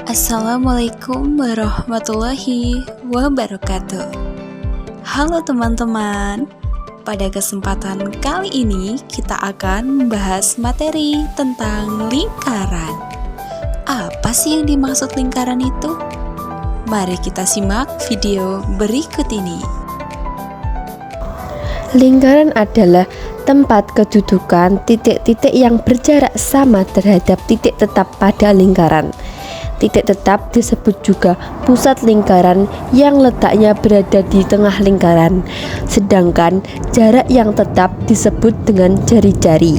Assalamualaikum warahmatullahi wabarakatuh. Halo teman-teman, pada kesempatan kali ini kita akan membahas materi tentang lingkaran. Apa sih yang dimaksud lingkaran itu? Mari kita simak video berikut ini. Lingkaran adalah tempat kedudukan titik-titik yang berjarak sama terhadap titik tetap pada lingkaran. Titik tetap disebut juga pusat lingkaran yang letaknya berada di tengah lingkaran, sedangkan jarak yang tetap disebut dengan jari-jari.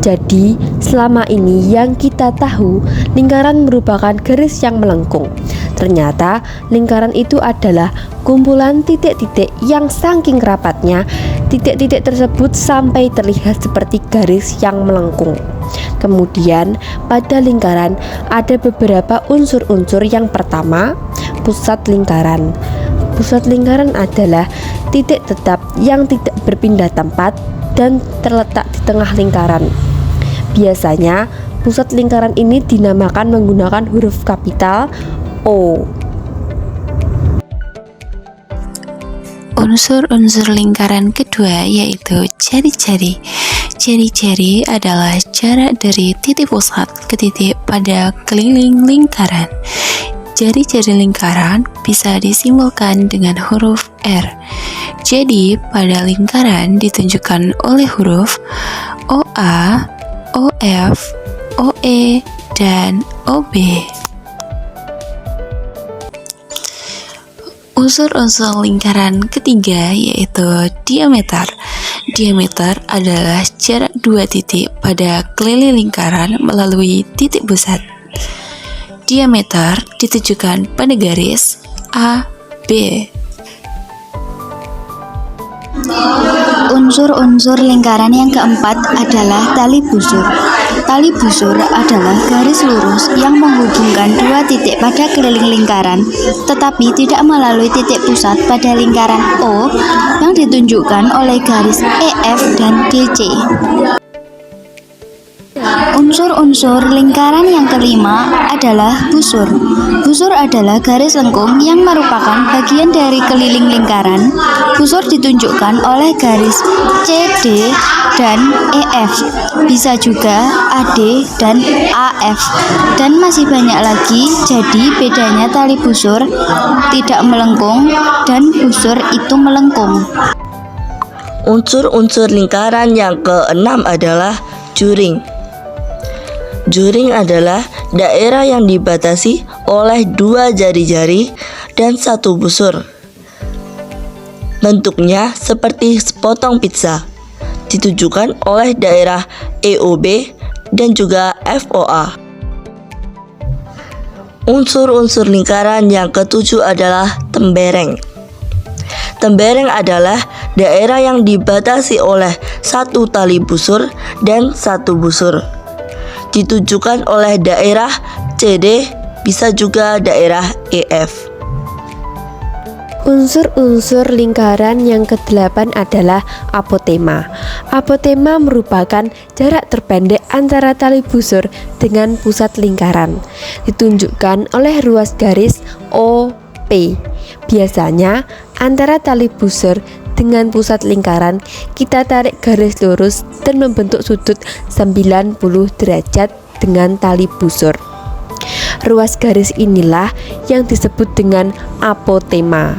Jadi, selama ini yang kita tahu, lingkaran merupakan garis yang melengkung. Ternyata, lingkaran itu adalah kumpulan titik-titik yang saking rapatnya, titik-titik tersebut sampai terlihat seperti garis yang melengkung. Kemudian, pada lingkaran ada beberapa unsur-unsur. Yang pertama, pusat lingkaran. Pusat lingkaran adalah titik tetap yang tidak berpindah tempat dan terletak di tengah lingkaran. Biasanya, pusat lingkaran ini dinamakan menggunakan huruf kapital O. Unsur-unsur lingkaran kedua yaitu jari-jari. Jari-jari adalah jarak dari titik pusat ke titik pada keliling lingkaran. Jari-jari lingkaran bisa disimbolkan dengan huruf R. Jadi, pada lingkaran ditunjukkan oleh huruf OA, OF, OE, dan OB. Unsur-unsur lingkaran ketiga yaitu diameter. Diameter adalah jarak dua titik pada keliling lingkaran melalui titik pusat. Diameter ditujukan pada garis A, B. Unsur-unsur lingkaran yang keempat adalah tali busur. Tali busur adalah garis lurus yang menghubungkan dua titik pada keliling lingkaran, tetapi tidak melalui titik pusat pada lingkaran O yang ditunjukkan oleh garis EF dan DC. Unsur-unsur lingkaran yang kelima adalah busur. Busur adalah garis lengkung yang merupakan bagian dari keliling lingkaran. Busur ditunjukkan oleh garis CD dan EF, bisa juga AD dan AF, dan masih banyak lagi. Jadi bedanya tali busur tidak melengkung dan busur itu melengkung. Unsur-unsur lingkaran yang keenam adalah juring. Juring adalah daerah yang dibatasi oleh dua jari-jari dan satu busur. Bentuknya seperti sepotong pizza, ditujukan oleh daerah EOB dan juga FOA. Unsur-unsur lingkaran yang ketujuh adalah tembereng. Tembereng adalah daerah yang dibatasi oleh satu tali busur dan satu busur, ditujukan oleh daerah CD, bisa juga daerah EF. Unsur-unsur lingkaran yang kedelapan adalah apotema. Apotema merupakan jarak terpendek antara tali busur dengan pusat lingkaran, ditunjukkan oleh ruas garis OP. Biasanya antara tali busur dengan pusat lingkaran kita tarik garis lurus dan membentuk sudut 90 derajat dengan tali busur. Ruas garis inilah yang disebut dengan apotema.